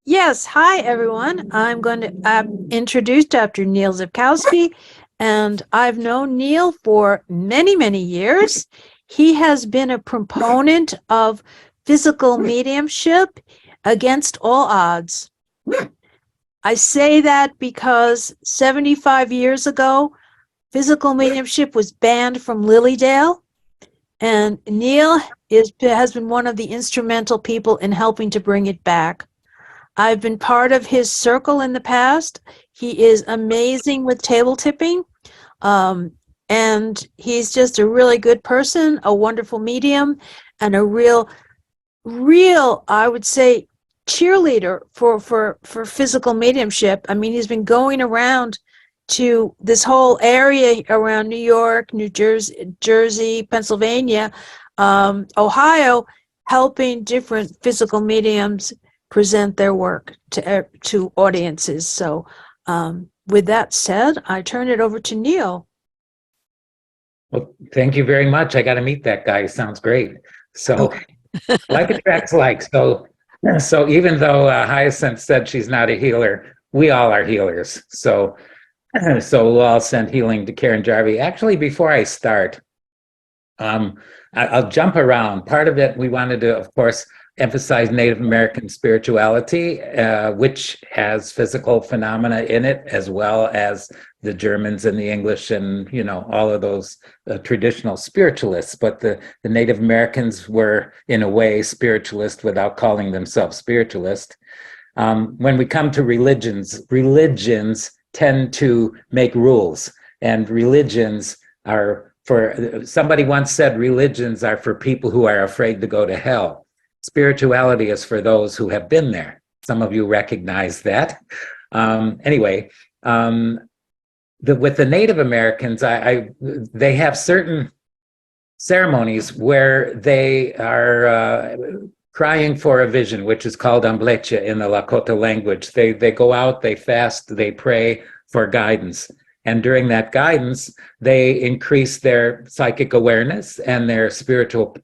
Yes, hi everyone. I'm going to introduce Dr. Neil RZEPKOWSKI, and I've known Neil for many, many years. He has been a proponent of physical mediumship against all odds. I say that because 75 years ago, physical mediumship was banned from Lilydale, and Neil has been one of the instrumental people in helping to bring it back. I've been part of his circle in the past. He is amazing with table tipping. Um, and he's just a really good person, a wonderful medium, and a real, I would say, cheerleader for physical mediumship. I mean, he's been going around to this whole area around New York, New Jersey, Pennsylvania, Ohio, helping different physical mediums present their work to audiences. So, with that said, I turn it over to Neil. Well, thank you very much. I got to meet that guy. Sounds great. So, like attracts like. So even though Hyacinth said she's not a healer, we all are healers. So we'll all send healing to Karen Jarvie. Actually, before I start, I'll jump around. Part of it, we wanted to, of course, emphasize Native American spirituality, which has physical phenomena in it, as well as the Germans and the English and, all of those traditional spiritualists. But the Native Americans were, in a way, spiritualist without calling themselves spiritualist. When we come to religions tend to make rules, and religions are somebody once said religions are for people who are afraid to go to hell. Spirituality is for those who have been there. Some of you recognize that. Anyway, with the Native Americans, they have certain ceremonies where they are crying for a vision, which is called ambleche in the Lakota language. They go out, they fast, they pray for guidance. And during that guidance, they increase their psychic awareness and their spiritual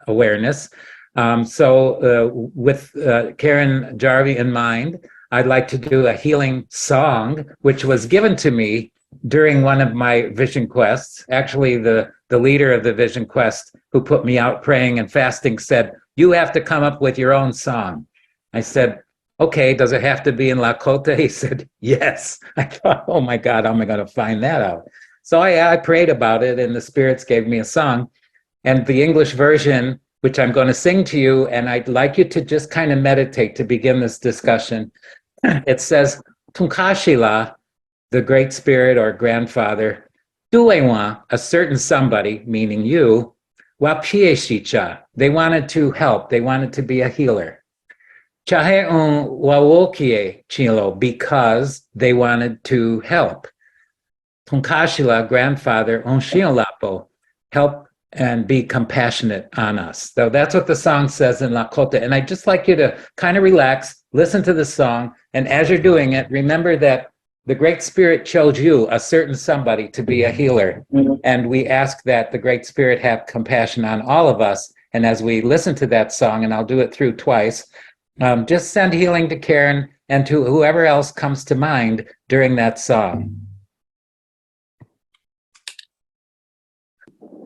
awareness. With Karen Jarvie in mind, I'd like to do a healing song, which was given to me during one of my vision quests. Actually, the leader of the vision quest who put me out praying and fasting said, "You have to come up with your own song." I said, "Okay, does it have to be in Lakota?" He said, "Yes." I thought, oh my God, how am I going to find that out? So I prayed about it, and the spirits gave me a song. And the English version, which I'm going to sing to you, and I'd like you to just kind of meditate to begin this discussion. It says, Tunkashila, the great spirit or grandfather, Duewa, a certain somebody, meaning you, Wapieshicha, they wanted to help, they wanted to be a healer. Chaheun Wawokie Chilo, because they wanted to help. Tunkashila, grandfather, Onshiolapo, help and be compassionate on us. So that's what the song says in Lakota. And I'd just like you to kind of relax, listen to the song, and as you're doing it, remember that the Great Spirit chose you, a certain somebody, to be a healer. And we ask that the Great Spirit have compassion on all of us. And as we listen to that song, and I'll do it through twice, just send healing to Karen and to whoever else comes to mind during that song.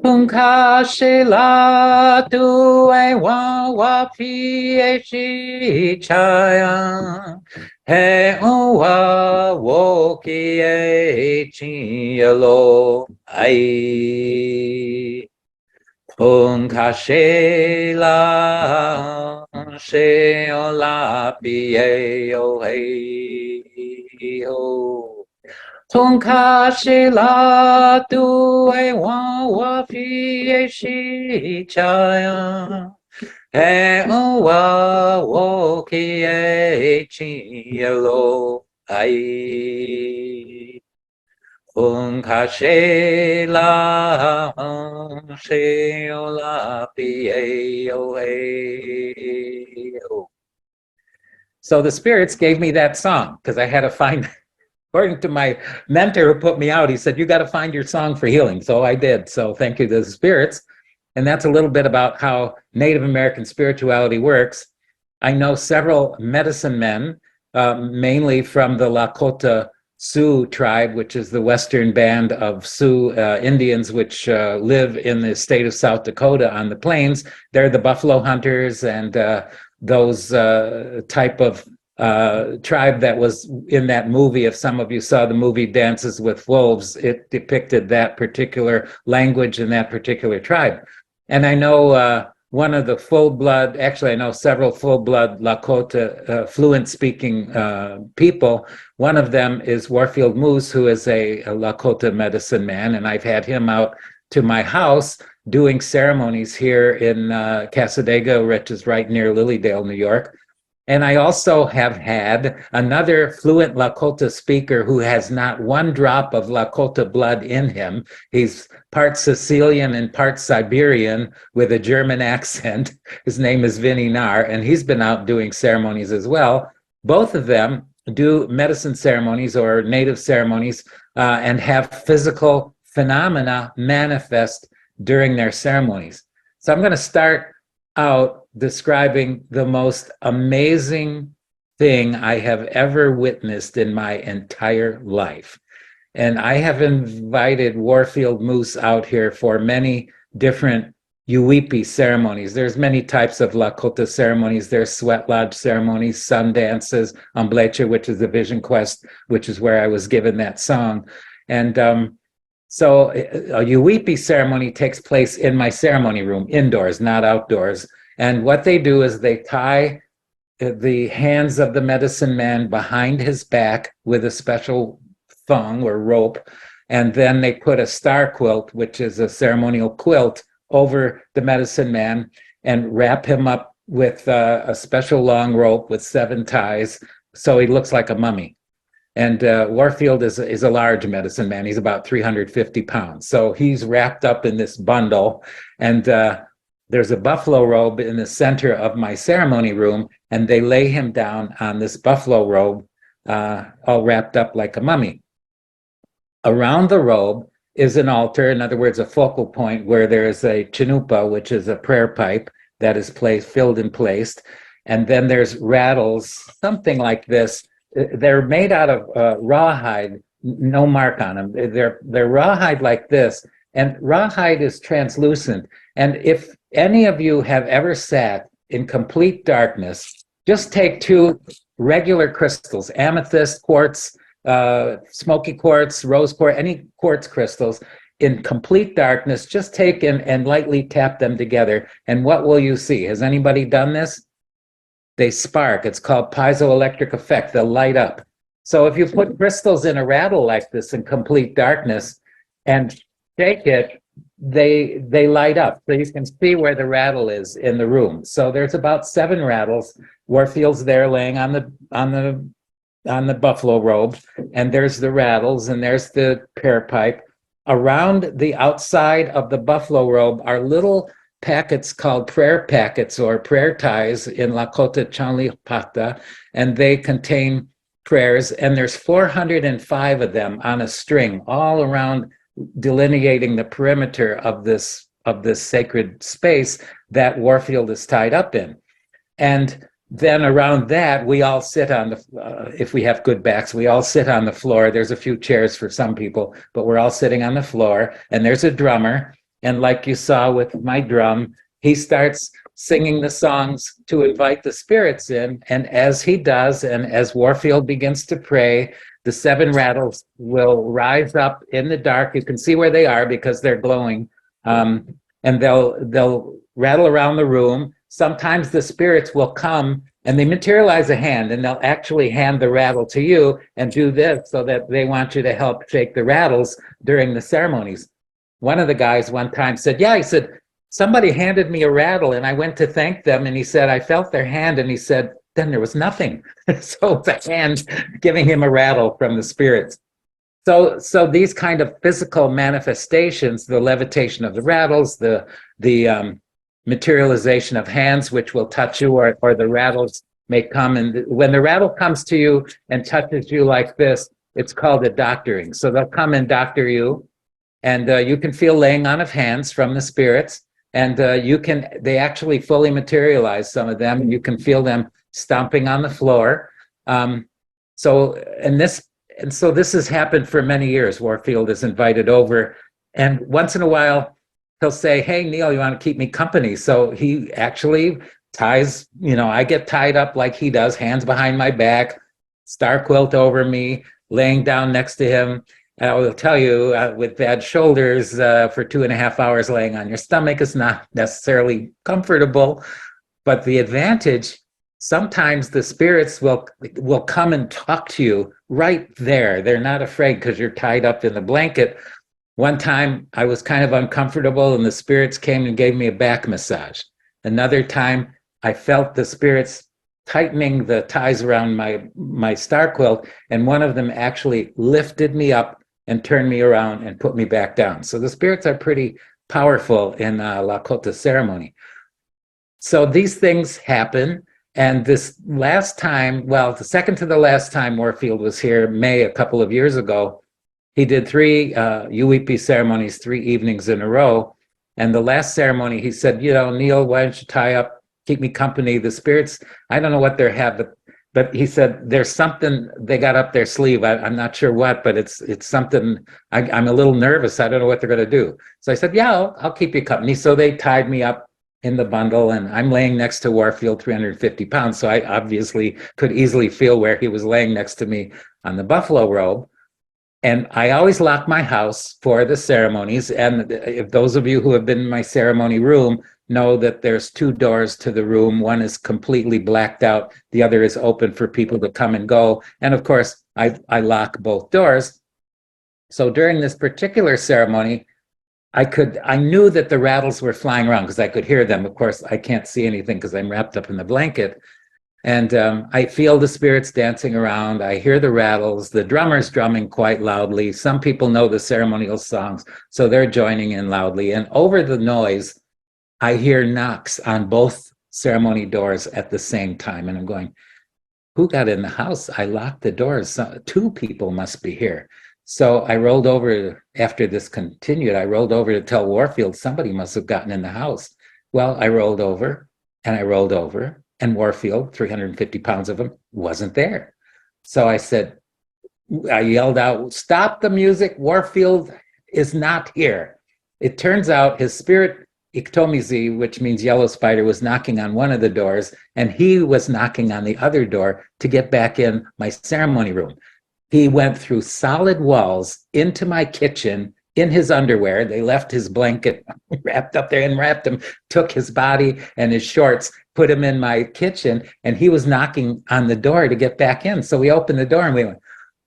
Tunkashila tuwe wa pieshi chaya he uwa woki e chielo ai Tunkashila sheola pie o hei ho Tunkashila tuwe wa pieshi chaya e uwa woki e chielo ai Tunkashila sheola pie o hei ho. So the spirits gave me that song because I had to find. According to my mentor who put me out, he said, "You got to find your song for healing." So I did. So thank you to the spirits. And that's a little bit about how Native American spirituality works. I know several medicine men, mainly from the Lakota Sioux tribe, which is the western band of Sioux Indians, which live in the state of South Dakota on the plains. They're the buffalo hunters and those type of tribe that was in that movie. If some of you saw the movie Dances with Wolves, it depicted that particular language in that particular tribe. And I know one of the full-blood, actually I know several full-blood Lakota fluent-speaking people. One of them is Warfield Moose, who is a Lakota medicine man, and I've had him out to my house doing ceremonies here in Cassadaga, which is right near Lilydale, New York. And I also have had another fluent Lakota speaker who has not one drop of Lakota blood in him. He's part Sicilian and part Siberian with a German accent. His name is Vinny Nar, and he's been out doing ceremonies as well. Both of them do medicine ceremonies or native ceremonies and have physical phenomena manifest during their ceremonies. So I'm going to start out describing the most amazing thing I have ever witnessed in my entire life. And I have invited Warfield Moose out here for many different Yuwipi ceremonies. There's many types of Lakota ceremonies. There's sweat lodge ceremonies, sun dances, Ambleche, which is the Vision Quest, which is where I was given that song. And so a Yuwipi ceremony takes place in my ceremony room, indoors, not outdoors. And what they do is they tie the hands of the medicine man behind his back with a special thong or rope. And then they put a star quilt, which is a ceremonial quilt, over the medicine man and wrap him up with a special long rope with 7 ties. So he looks like a mummy. And Warfield is a large medicine man. He's about 350 pounds. So he's wrapped up in this bundle. And there's a buffalo robe in the center of my ceremony room. And they lay him down on this buffalo robe, all wrapped up like a mummy. Around the robe is an altar, in other words, a focal point where there is a chinupa, which is a prayer pipe that is filled and placed. And then there's rattles, something like this. They're made out of rawhide, no mark on them. They're rawhide like this, and rawhide is translucent. And if any of you have ever sat in complete darkness, just take 2 regular crystals, amethyst quartz, smoky quartz, rose quartz, any quartz crystals, in complete darkness, just take and lightly tap them together. And what will you see? Has anybody done this? They spark. It's called piezoelectric effect. They'll light up. So if you put crystals in a rattle like this in complete darkness and shake it, they light up. So you can see where the rattle is in the room. So there's about 7 rattles. Warfield's there laying on the buffalo robe, and there's the rattles, and there's the prayer pipe. Around the outside of the buffalo robe are little packets called prayer packets or prayer ties in Lakota Chanlipata, and they contain prayers, and there's 405 of them on a string all around, delineating the perimeter of this sacred space that Warfield is tied up in. And then around that, we all sit on the, if we have good backs, we all sit on the floor. There's a few chairs for some people, but we're all sitting on the floor, and there's a drummer. And like you saw with my drum, he starts singing the songs to invite the spirits in. And as he does, and as Warfield begins to pray, the 7 rattles will rise up in the dark. You can see where they are because they're glowing. And they'll rattle around the room. Sometimes the spirits will come and they materialize a hand, and they'll actually hand the rattle to you and do this so that they want you to help shake the rattles during the ceremonies. One of the guys one time said, yeah, he said, somebody handed me a rattle and I went to thank them, and he said, I felt their hand, and he said, then there was nothing. So the hand giving him a rattle from the spirits. So these kind of physical manifestations, the levitation of the rattles, the materialization of hands which will touch you, or the rattles may come, and when the rattle comes to you and touches you like this, it's called a doctoring. So they'll come and doctor you, and you can feel laying on of hands from the spirits, And they actually fully materialize, some of them, and you can feel them stomping on the floor. So this has happened for many years. Warfield is invited over, and once in a while he'll say, "Hey, Neil, you want to keep me company?" So he actually ties, I get tied up like he does, hands behind my back, star quilt over me, laying down next to him. And I will tell you, with bad shoulders, for 2.5 hours laying on your stomach is not necessarily comfortable. But the advantage, sometimes the spirits will come and talk to you right there. They're not afraid because you're tied up in the blanket. One time I was kind of uncomfortable and the spirits came and gave me a back massage. Another time I felt the spirits tightening the ties around my star quilt, and one of them actually lifted me up and turned me around and put me back down. So the spirits are pretty powerful in Lakota ceremony. So these things happen. And this last time, well, the second to the last time Warfield was here, May, a couple of years ago, he did 3 UEP ceremonies, 3 evenings in a row. And the last ceremony, he said, Neil, why don't you tie up, keep me company? The spirits, I don't know what they have, but he said there's something they got up their sleeve. I'm not sure what, but it's something. I'm a little nervous. I don't know what they're going to do. So I said, yeah, I'll keep you company. So they tied me up in the bundle, and I'm laying next to Warfield, 350 pounds. So I obviously could easily feel where he was laying next to me on the buffalo robe. And I always lock my house for the ceremonies. And if those of you who have been in my ceremony room know that there's 2 doors to the room. One is completely blacked out. The other is open for people to come and go. And of course, I lock both doors. So during this particular ceremony, I knew that the rattles were flying around because I could hear them. Of course, I can't see anything because I'm wrapped up in the blanket. And I feel the spirits dancing around. I hear the rattles. The drummer's drumming quite loudly. Some people know the ceremonial songs, so they're joining in loudly. And over the noise, I hear knocks on both ceremony doors at the same time. And I'm going, who got in the house? I locked the doors. 2 people must be here. So I rolled over, after this continued, I rolled over to tell Warfield somebody must have gotten in the house. Well, I rolled over and I rolled over, and Warfield, 350 pounds of him, wasn't there. So I yelled out, stop the music, Warfield is not here. It turns out his spirit, Iktomizi, which means yellow spider, was knocking on one of the doors, and he was knocking on the other door to get back in my ceremony room. He went through solid walls into my kitchen in his underwear. They left his blanket wrapped up there and wrapped him, took his body and his shorts, put him in my kitchen, and he was knocking on the door to get back in. So we opened the door and we went,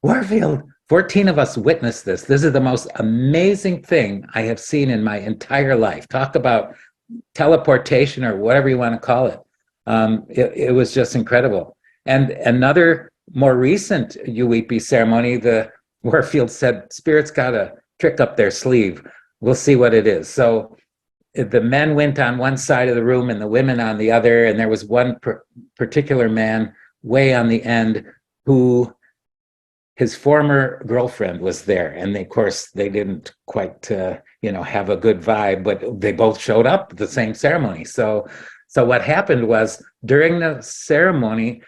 Warfield, 14 of us witnessed this. This is the most amazing thing I have seen in my entire life. Talk about teleportation or whatever you want to call it. It was just incredible. And another more recent UEP ceremony, the Warfield said, spirits got a trick up their sleeve. We'll see what it is. So the men went on one side of the room and the women on the other. And there was one particular man way on the end who his former girlfriend was there. And of course, they didn't quite, have a good vibe, but they both showed up at the same ceremony. So what happened was during the ceremony,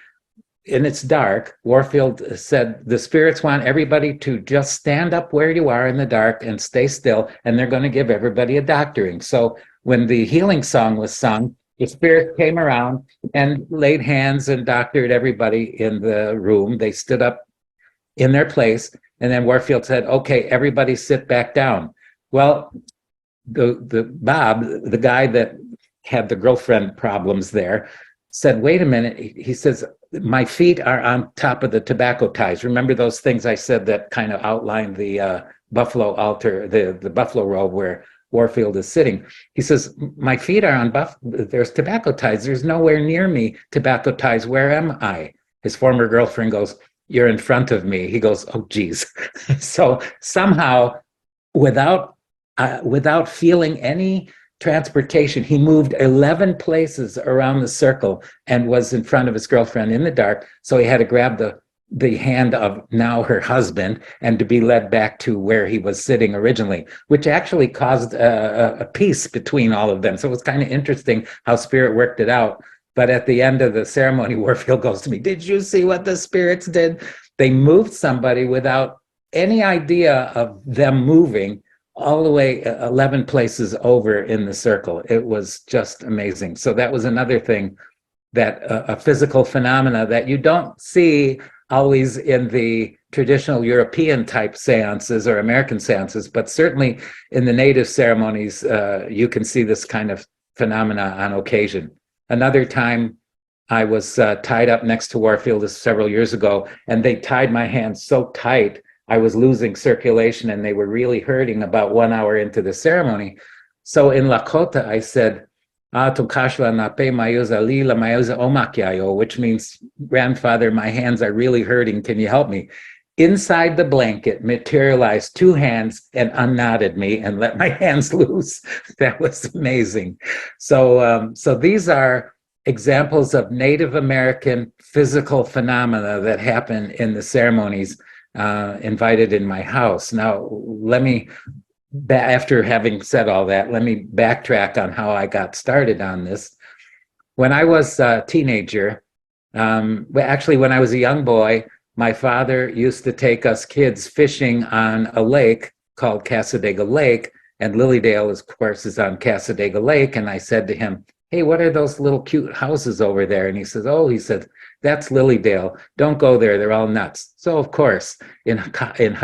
and it's dark, Warfield said, the spirits want everybody to just stand up where you are in the dark and stay still, and they're going to give everybody a doctoring. So when the healing song was sung, the spirit came around and laid hands and doctored everybody in the room. They stood up in their place, and then Warfield said, okay, everybody sit back down. Well, the Bob, the guy that had the girlfriend problems there, said, wait a minute. He says, my feet are on top of the tobacco ties. Remember those things I said that kind of outlined the buffalo altar, the buffalo robe where Warfield is sitting. He says, my feet are on there's tobacco ties. There's nowhere near me tobacco ties. Where am I? His former girlfriend goes, you're in front of me. He goes, oh, geez. So somehow, without feeling any transportation, he moved 11 places around the circle and was in front of his girlfriend in the dark. So he had to grab the hand of now her husband and to be led back to where he was sitting originally, which actually caused a peace between all of them. So it was kind of interesting how spirit worked it out. But at the end of the ceremony, Warfield goes to me, "Did you see what the spirits did? They moved somebody without any idea of them moving all the way 11 places over in the circle." It was just amazing. So that was another thing, that a physical phenomena that you don't see always in the traditional European type seances or American seances, but certainly in the native ceremonies, you can see this kind of phenomena on occasion. Another time, I was tied up next to Warfield several years ago, and they tied my hands so tight, I was losing circulation, and they were really hurting about 1 hour into the ceremony. So in Lakota, I said, which means, "Grandfather, my hands are really hurting. Can you help me?" Inside the blanket materialized two hands and unknotted me and let my hands loose. That was amazing. So these are examples of Native American physical phenomena that happen in the ceremonies invited in my house. Now, after having said all that, let me backtrack on how I got started on this. When I was a teenager, actually when I was a young boy, my father used to take us kids fishing on a lake called Cassadaga Lake, and Lilydale, of course, is on Cassadaga Lake. And I said to him, "Hey, what are those little cute houses over there?" And he says, "Oh," he said, "that's Lilydale. Don't go there. They're all nuts." So of course, in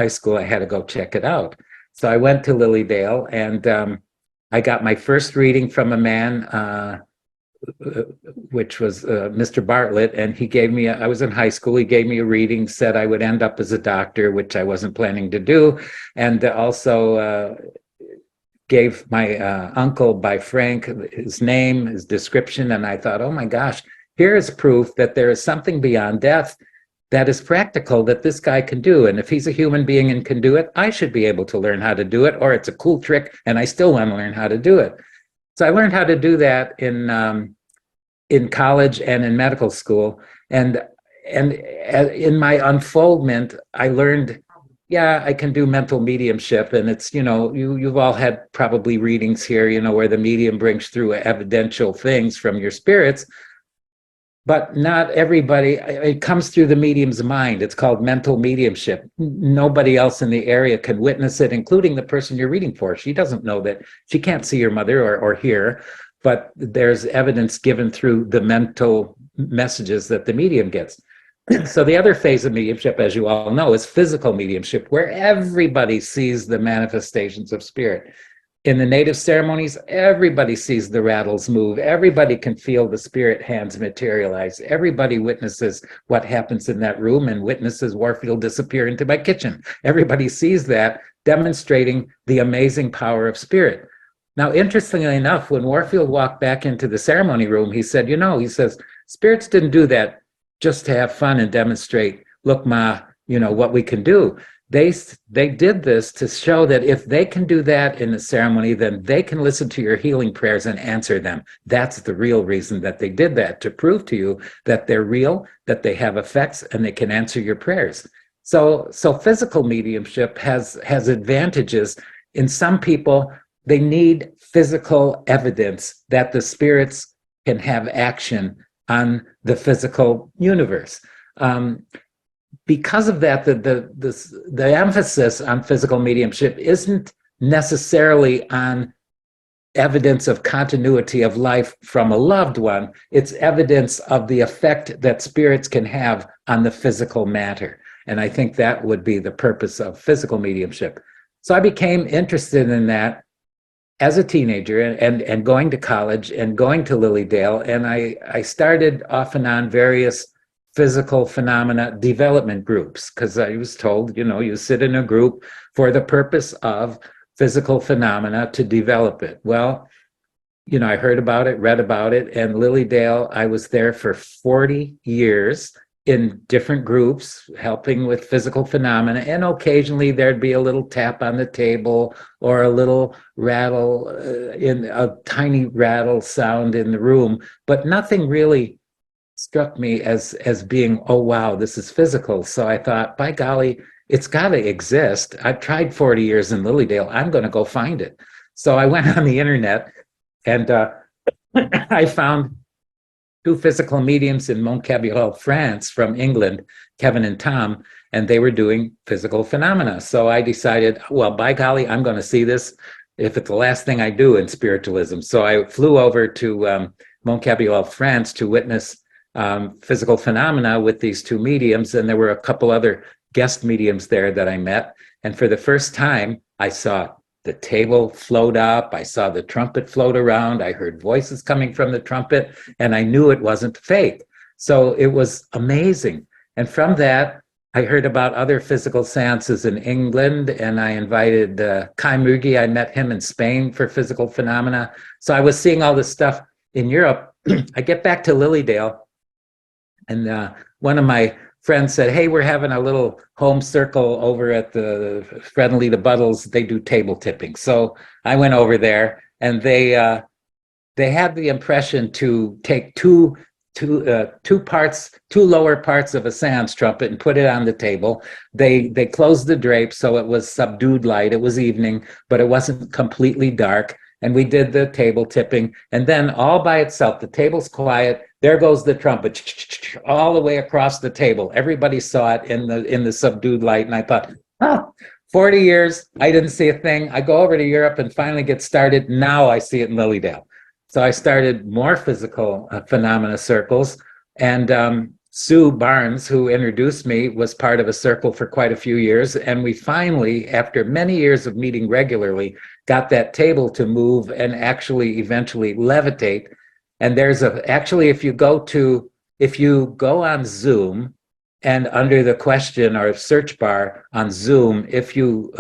high school, I had to go check it out. So I went to Lilydale, and I got my first reading from a man, which was Mr. Bartlett, and he gave me, I was in high school, he gave me a reading, said I would end up as a doctor, which I wasn't planning to do, and also gave my uncle by Frank his name, his description, and I thought, oh my gosh, here is proof that there is something beyond death that is practical that this guy can do. And if he's a human being and can do it, I should be able to learn how to do it, or it's a cool trick and I still want to learn how to do it. So I learned how to do that in college and in medical school. And in my unfoldment, I learned, yeah, I can do mental mediumship. And it's, you've all had probably readings here, where the medium brings through evidential things from your spirits. But not everybody, it comes through the medium's mind. It's called mental mediumship. Nobody else in the area can witness it, including the person you're reading for. She doesn't know that. She can't see your mother or hear, but there's evidence given through the mental messages that the medium gets. So the other phase of mediumship, as you all know, is physical mediumship, where everybody sees the manifestations of spirit. In the native ceremonies, everybody sees the rattles move. Everybody can feel the spirit hands materialize. Everybody witnesses what happens in that room and witnesses Warfield disappear into my kitchen. Everybody sees that, demonstrating the amazing power of spirit. Now, interestingly enough, when Warfield walked back into the ceremony room, he said, he says, spirits didn't do that just to have fun and demonstrate, look, Ma, what we can do. They did this to show that if they can do that in the ceremony, then they can listen to your healing prayers and answer them. That's the real reason that they did that, to prove to you that they're real, that they have effects, and they can answer your prayers. So physical mediumship has advantages. In some people, they need physical evidence that the spirits can have action on the physical universe. Because of that, the emphasis on physical mediumship isn't necessarily on evidence of continuity of life from a loved one. It's evidence of the effect that spirits can have on the physical matter. And I think that would be the purpose of physical mediumship. So I became interested in that as a teenager and going to college and going to Lilydale. And I started off and on various physical phenomena development groups, because I was told, you sit in a group for the purpose of physical phenomena to develop it. Well, I heard about it, read about it, and Lilydale, I was there for 40 years in different groups, helping with physical phenomena, and occasionally there'd be a little tap on the table or a little rattle, in a tiny rattle sound in the room, but nothing really struck me as being, oh wow, this is physical. So I thought, by golly, it's got to exist. I've tried 40 years in Lilydale. I'm going to go find it. So I went on the internet and I found two physical mediums in Montcabiral, France, from England, Kevin and Tom, and they were doing physical phenomena. So I decided, well, by golly, I'm going to see this if it's the last thing I do in spiritualism. So I flew over to Montcabiral, France, to witness physical phenomena with these two mediums, and there were a couple other guest mediums there that I met. And for the first time, I saw the table float up. I saw the trumpet float around. I heard voices coming from the trumpet, and I knew it wasn't fake. So it was amazing. And from that, I heard about other physical seances in England, and I invited Kai Mugi. I met him in Spain for physical phenomena. So I was seeing all this stuff in Europe. I get back to Lilydale, and one of my friends said, hey, we're having a little home circle over at the Fred and Lita Buttles. They do table tipping. So I went over there, and they had the impression to take two lower parts of a seance trumpet and put it on the table. They closed the drapes so it was subdued light. It was evening, but it wasn't completely dark. And we did the table tipping, and then all by itself, the table's quiet. There goes the trumpet all the way across the table. Everybody saw it in the subdued light, and I thought, oh, 40 years, I didn't see a thing. I go over to Europe and finally get started. Now I see it in Lilydale. So I started more physical phenomena circles, and Sue Barnes, who introduced me, was part of a circle for quite a few years. And we finally, after many years of meeting regularly, got that table to move and actually eventually levitate. And there's actually, if you go on Zoom, and under the question or search bar on Zoom, if you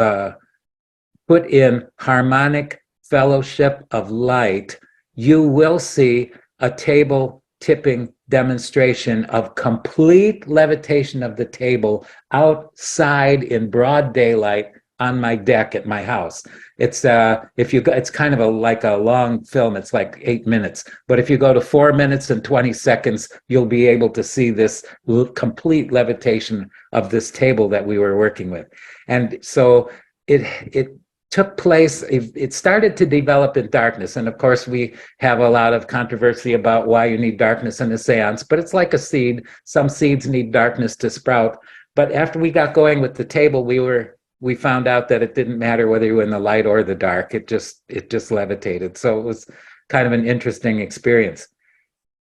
put in harmonic fellowship of light, you will see a table tipping demonstration of complete levitation of the table outside in broad daylight on my deck at my house. It's it's kind of like a long film. It's like 8 minutes, but if you go to 4 minutes and 20 seconds, you'll be able to see this complete levitation of this table that we were working with. And so it took place, it started to develop in darkness. And of course, we have a lot of controversy about why you need darkness in a seance, but it's like a seed. Some seeds need darkness to sprout. But after we got going with the table, we found out that it didn't matter whether you were in the light or the dark. It just levitated. So it was kind of an interesting experience.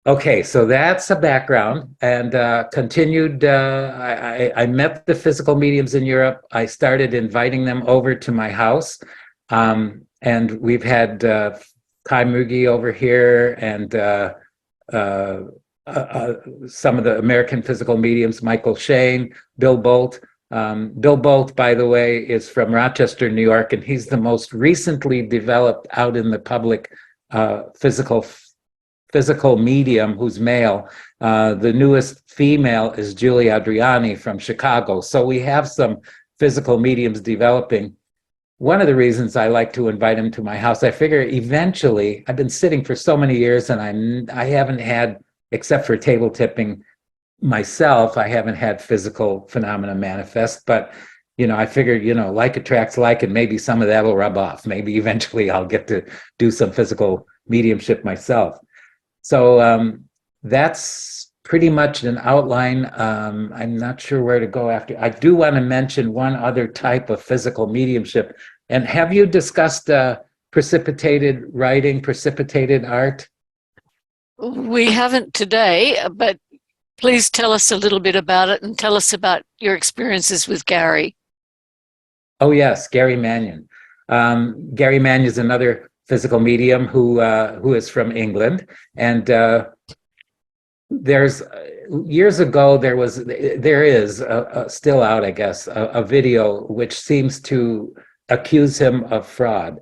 Okay, so that's a background, and continued. I met the physical mediums in Europe. I started inviting them over to my house, and we've had Kai Mugi over here, and some of the American physical mediums, Michael Shane, Bill Bolt. Bill Bolt, by the way, is from Rochester, New York, and he's the most recently developed out in the public physical medium who's male. The newest female is Julie Adriani from Chicago. So we have some physical mediums developing. One of the reasons I like to invite him to my house, I figure eventually, I've been sitting for so many years, and I haven't had, except for table tipping myself, I haven't had physical phenomena manifest, but I figured, like attracts like, and maybe some of that will rub off. Maybe eventually I'll get to do some physical mediumship myself. So that's pretty much an outline. I'm not sure where to go after. I do want to mention one other type of physical mediumship. And have you discussed precipitated writing, precipitated art? We haven't today, but please tell us a little bit about it, and tell us about your experiences with Gary. Oh, yes, Gary Mannion. Gary Mannion is another physical medium who is from England, and there's years ago there is still out, I guess, a video which seems to accuse him of fraud.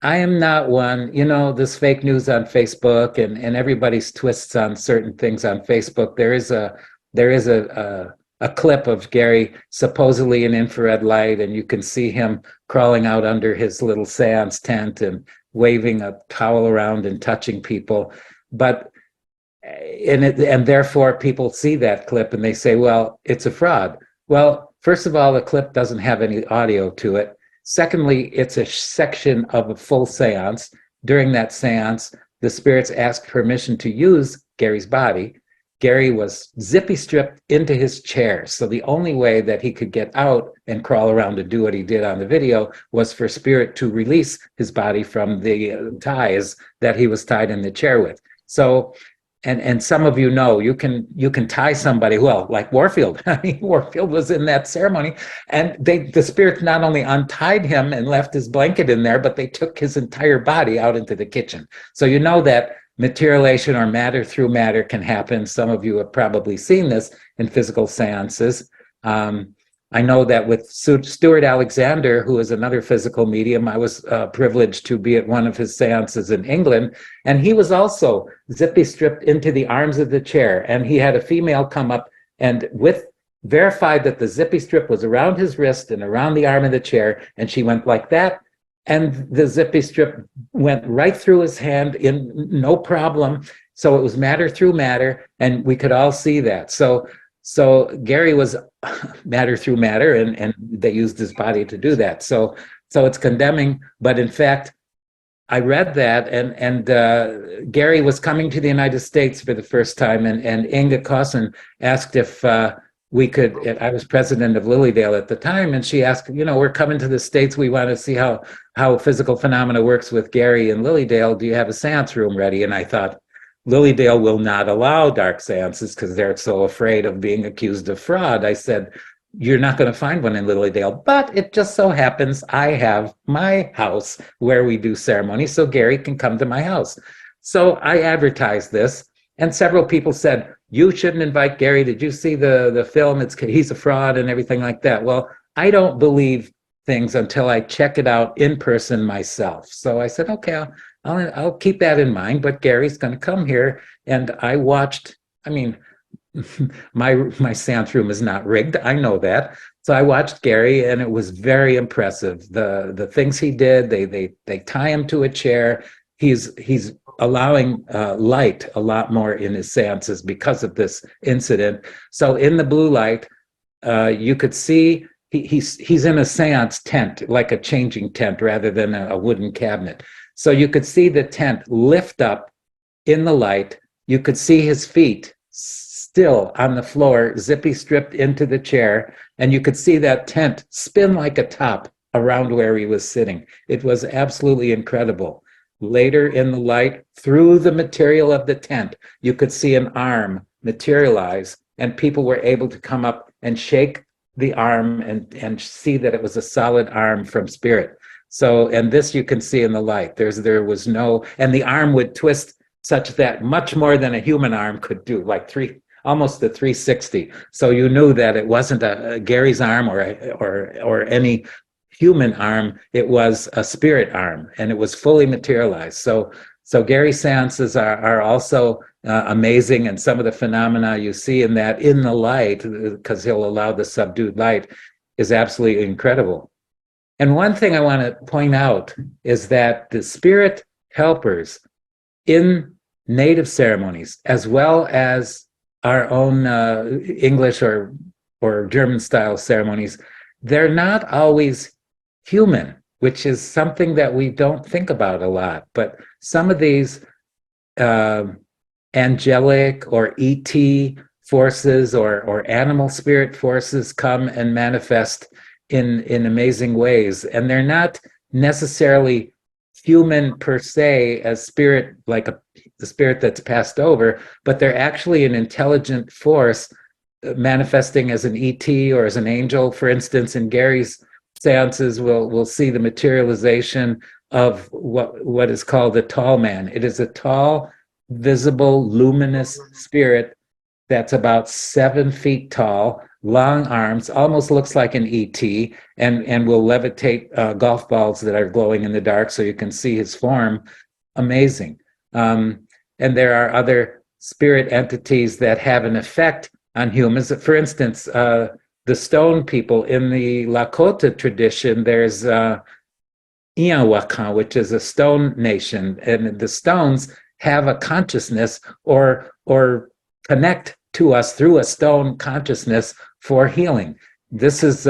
I am not one, this fake news on Facebook and everybody's twists on certain things on Facebook. There is a clip of Gary supposedly in infrared light, and you can see him crawling out under his little seance tent and waving a towel around and touching people. But and therefore people see that clip and they say, well, it's a fraud. Well, first of all, the clip doesn't have any audio to it. Secondly, it's a section of a full seance. During that seance, the spirits asked permission to use Gary's body. Gary was zippy stripped into his chair. So the only way that he could get out and crawl around to do what he did on the video was for spirit to release his body from the ties that he was tied in the chair with. So, and some of you know, you can tie somebody, well, like Warfield. I mean, Warfield was in that ceremony, and the spirits not only untied him and left his blanket in there, but they took his entire body out into the kitchen. So you know that materialization or matter through matter can happen. Some of you have probably seen this in physical seances. I know that with Stuart Alexander, who is another physical medium, I was privileged to be at one of his seances in England, and he was also zippy stripped into the arms of the chair, and he had a female come up and verified that the zippy strip was around his wrist and around the arm of the chair, and she went like that, and the zippy strip went right through his hand in no problem. So it was matter through matter, and we could all see that. So Gary was matter through matter, and they used his body to do that. So it's condemning, but in fact, I read that, and Gary was coming to the United States for the first time, and Inga Kossen asked if we could, I was president of Lilydale at the time, and she asked, we're coming to the States, we want to see how physical phenomena works with Gary in Lilydale. Do you have a seance room ready? And I thought, Lilydale will not allow dark seances because they're so afraid of being accused of fraud. I said, you're not going to find one in Lilydale, but it just so happens I have my house where we do ceremony, so Gary can come to my house. So I advertised this, and several people said, you shouldn't invite Gary. Did you see the film? He's a fraud and everything like that. Well, I don't believe things until I check it out in person myself. So I said, okay, I'll keep that in mind, but Gary's going to come here. And I watched, I mean, my seance room is not rigged. I know that. So I watched Gary, and it was very impressive. The things he did, they tie him to a chair. He's allowing light a lot more in his seances because of this incident. So in the blue light, you could see he's in a seance tent, like a changing tent rather than a wooden cabinet. So you could see the tent lift up in the light. You could see his feet still on the floor, zippy stripped into the chair, and you could see that tent spin like a top around where he was sitting. It was absolutely incredible. Later in the light, through the material of the tent, you could see an arm materialize, and people were able to come up and shake the arm and see that it was a solid arm from spirit. So, and this you can see in the light. There was no, and the arm would twist such that much more than a human arm could do, like almost a 360. So you knew that it wasn't a Gary's arm or any human arm. It was a spirit arm, and it was fully materialized. So Gary seances are also amazing, and some of the phenomena you see in the light, because he'll allow the subdued light, is absolutely incredible. And one thing I want to point out is that the spirit helpers in native ceremonies, as well as our own English or German style ceremonies, they're not always human, which is something that we don't think about a lot. But some of these angelic or ET forces or animal spirit forces come and manifest in amazing ways, and they're not necessarily human per se as spirit, like the spirit that's passed over, but they're actually an intelligent force manifesting as an ET or as an angel. For instance, in Gary's seances, we'll see the materialization of what is called the tall man. It is a tall, visible, luminous spirit that's about 7 feet tall, long arms, almost looks like an ET, and will levitate golf balls that are glowing in the dark so you can see his form. Amazing. And there are other spirit entities that have an effect on humans. For instance, the stone people in the Lakota tradition, there's Ianwakan, which is a stone nation, and the stones have a consciousness or or connect to us through a stone consciousness for healing. This is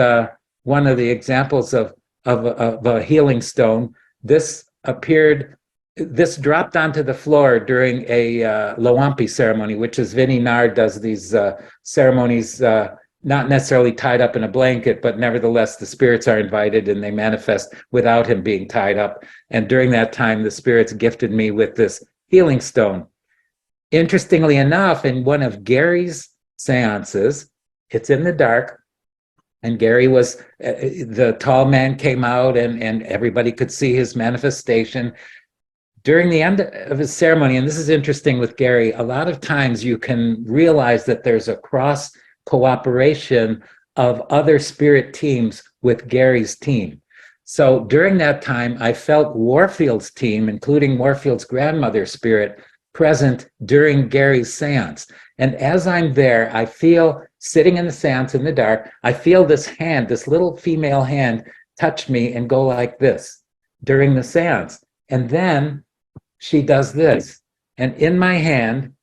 one of the examples of a healing stone. This dropped onto the floor during a Lawampi ceremony, which is Vinnie Nard does these ceremonies, not necessarily tied up in a blanket, but nevertheless, the spirits are invited and they manifest without him being tied up. And during that time, the spirits gifted me with this healing stone. Interestingly enough, in one of Gary's seances, it's in the dark, and Gary was, the tall man came out and everybody could see his manifestation. During the end of his ceremony, and this is interesting with Gary, a lot of times you can realize that there's a cross cooperation of other spirit teams with Gary's team. So during that time, I felt Warfield's team, including Warfield's grandmother spirit, present during Gary's seance. And as I'm there, I feel, sitting in the seance in the dark, I feel this hand, this little female hand, touch me and go like this during the seance. And then she does this. And in my hand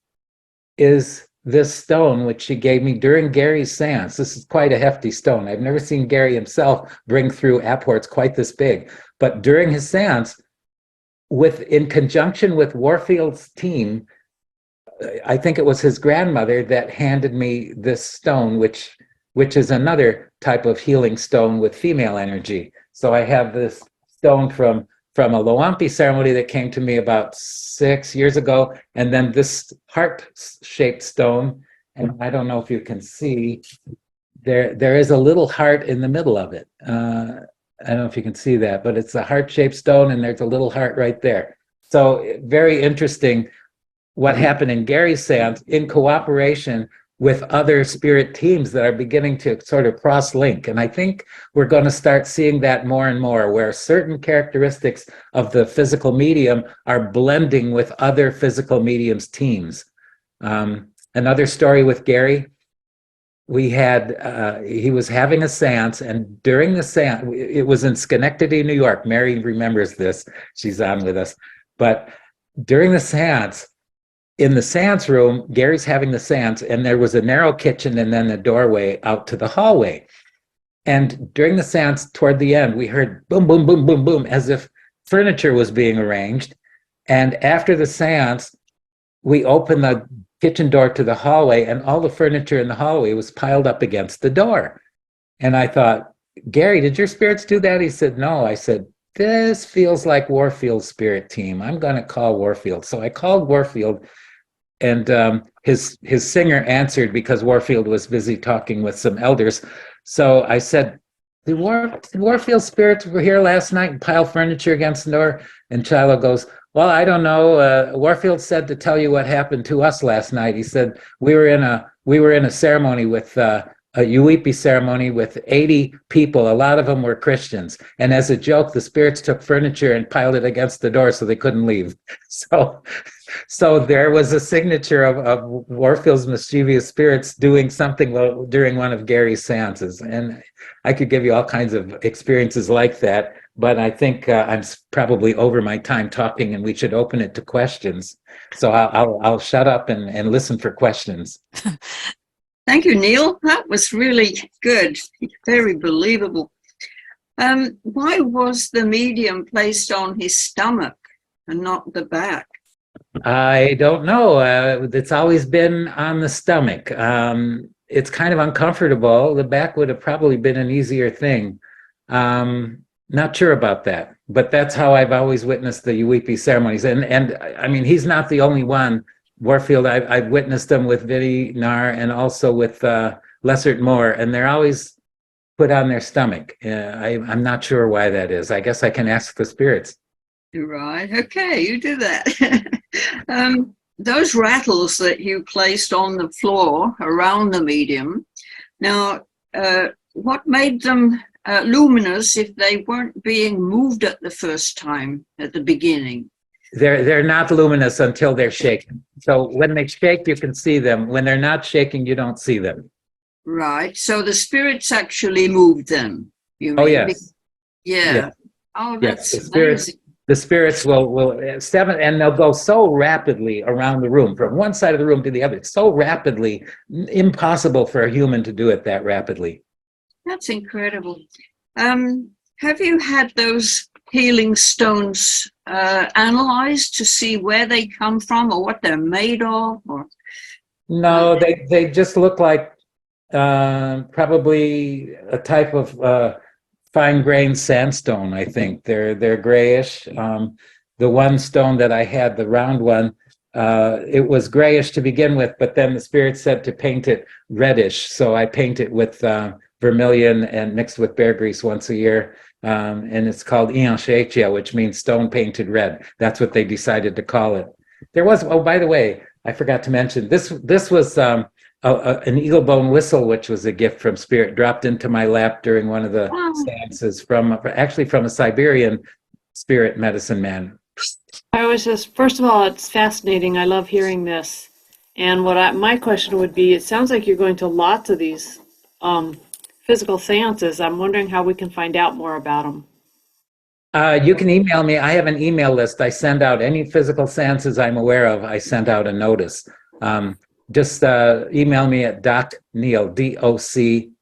is this stone, which she gave me during Gary's seance. This is quite a hefty stone. I've never seen Gary himself bring through apports quite this big. But during his seance, in conjunction with Warfield's team, I think it was his grandmother that handed me this stone, which is another type of healing stone with female energy. So I have this stone from a Lawampi ceremony that came to me about 6 years ago, and then this heart-shaped stone, and I don't know if you can see, there is a little heart in the middle of it. I don't know if you can see that, but it's a heart-shaped stone, and there's a little heart right there. So very interesting what happened in Gary's seance in cooperation with other spirit teams that are beginning to sort of cross-link. And I think we're going to start seeing that more and more, where certain characteristics of the physical medium are blending with other physical mediums teams. Another story with Gary, he was having a seance, and during the seance, it was in Schenectady, New York. Mary remembers this. She's on with us. But during the seance, in the seance room, Gary's having the seance, and there was a narrow kitchen and then a doorway out to the hallway. And during the seance, toward the end, we heard boom, boom, boom, boom, boom, as if furniture was being arranged. And after the seance, we opened the kitchen door to the hallway, and all the furniture in the hallway was piled up against the door. And I thought, Gary, did your spirits do that? He said, no. I said, this feels like Warfield's spirit team. I'm going to call Warfield. So I called Warfield, and his singer answered because Warfield was busy talking with some elders. So I said, the Warfield spirits were here last night and piled furniture against the door. And Shiloh goes, well, I don't know. Warfield said to tell you what happened to us last night. He said we were in a ceremony with a Uipi ceremony with 80 people. A lot of them were Christians. And as a joke, the spirits took furniture and piled it against the door so they couldn't leave. So there was a signature of Warfield's mischievous spirits doing something during one of Gary's seances. And I could give you all kinds of experiences like that, but I think I'm probably over my time talking, and we should open it to questions. So I'll shut up and listen for questions. Thank you, Neil. That was really good. Very believable. Why was the medium placed on his stomach and not the back? I don't know. It's always been on the stomach. It's kind of uncomfortable. The back would have probably been an easier thing. Not sure about that, but that's how I've always witnessed the Uipi ceremonies. And I mean, he's not the only one. Warfield, I've witnessed them with Vinnie Nar and also with Lessert Moore, and they're always put on their stomach. I'm not sure why that is. I guess I can ask the spirits. Right. Okay, you do that. Those rattles that you placed on the floor around the medium, now, what made them luminous if they weren't being moved at the first time, at the beginning? They're not luminous until they're shaken. So when they shake, you can see them. When they're not shaking, you don't see them. Right. So the spirits actually moved them. You mean? Oh, yes. Yeah. Yes. Oh, Yes, that's the spirits, amazing. the spirits will seven, and they'll go so rapidly around the room, from one side of the room to the other, so rapidly, impossible for a human to do it that rapidly. That's incredible. Have you had those healing stones analyzed to see where they come from or what they're made of? Or No, they just look like probably a type of fine-grained sandstone. I think they're grayish. The one stone that I had, the round one, it was grayish to begin with, but then the spirit said to paint it reddish, so I paint it with vermilion and mixed with bear grease once a year, and it's called Ianchetia, which means stone painted red. That's what they decided to call it. There was, oh, by the way, I forgot to mention, this was an eagle bone whistle, which was a gift from Spirit, dropped into my lap during one of the seances actually from a Siberian spirit medicine man. I was just, first of all, it's fascinating. I love hearing this. And my question would be, it sounds like you're going to lots of these physical seances. I'm wondering how we can find out more about them. You can email me. I have an email list. I send out any physical seances I'm aware of. I send out a notice. Just email me at docneal,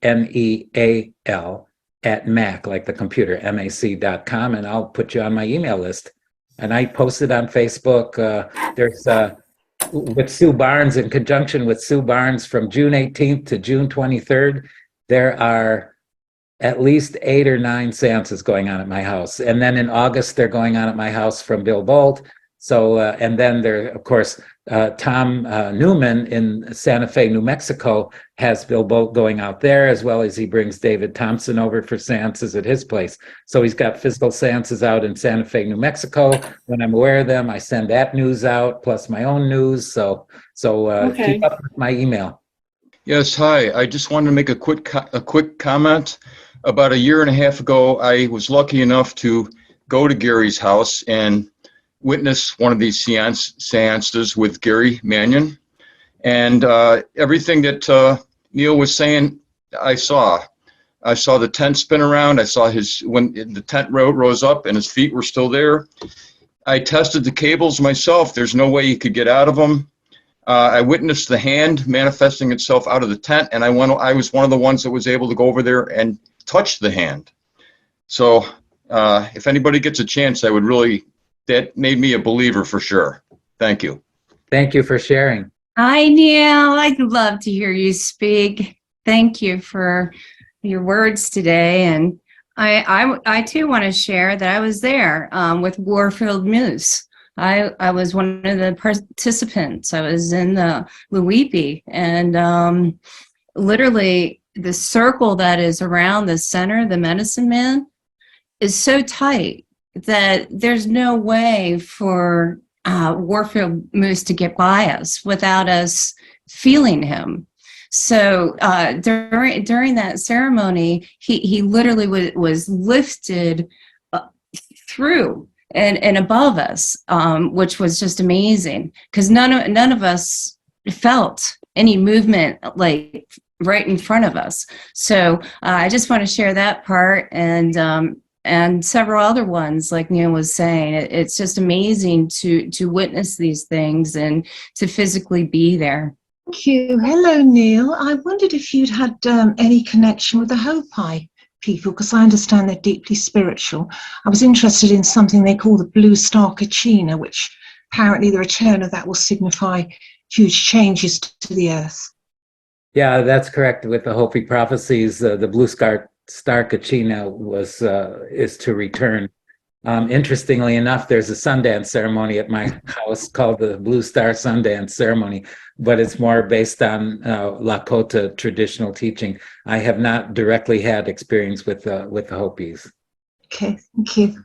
DOCNEAL, at Mac, like the computer, MAC.com, and I'll put you on my email list. And I post it on Facebook. There's with Sue Barnes, in conjunction with Sue Barnes, from June 18th to June 23rd, there are at least 8 or 9 seances going on at my house. And then in August, they're going on at my house from Bill Bolt. So, and then there, of course, Tom Newman in Santa Fe, New Mexico, has Bill Bolt going out there, as well as he brings David Thompson over for seances at his place. So he's got physical seances out in Santa Fe, New Mexico. When I'm aware of them, I send that news out, plus my own news. So Okay. Keep up with my email. Yes, hi. I just wanted to make a quick comment. About a year and a half ago, I was lucky enough to go to Gary's house and witness one of these seances with Gary Mannion. And everything that Neil was saying, I saw. I saw the tent spin around. I saw when the tent rose up and his feet were still there. I tested the cables myself. There's no way you could get out of them. I witnessed the hand manifesting itself out of the tent, and I was one of the ones that was able to go over there and touch the hand. So if anybody gets a chance, that made me a believer for sure. Thank you. Thank you for sharing. Hi, Neil. I'd love to hear you speak. Thank you for your words today. And I too want to share that I was there with Warfield Moose. I was one of the participants. I was in the Luipi, and literally the circle that is around the center, the medicine man, is so tight that there's no way for Warfield Moose to get by us without us feeling him. So during that ceremony, he literally was lifted through and above us, which was just amazing, because none of us felt any movement like right in front of us. So I just want to share that part, and several other ones, like Neil was saying. It's just amazing to witness these things and to physically be there. Thank you. Hello, Neil. I wondered if you'd had any connection with the Hopi people, because I understand they're deeply spiritual. I was interested in something they call the blue star Kachina, which apparently the return of that will signify huge changes to the earth. Yeah, that's correct. With the Hopi prophecies, the blue star Kachina is to return. Interestingly enough, there's a Sundance ceremony at my house called the Blue Star Sundance Ceremony, but it's more based on Lakota traditional teaching. I have not directly had experience with the Hopis. Okay, thank you.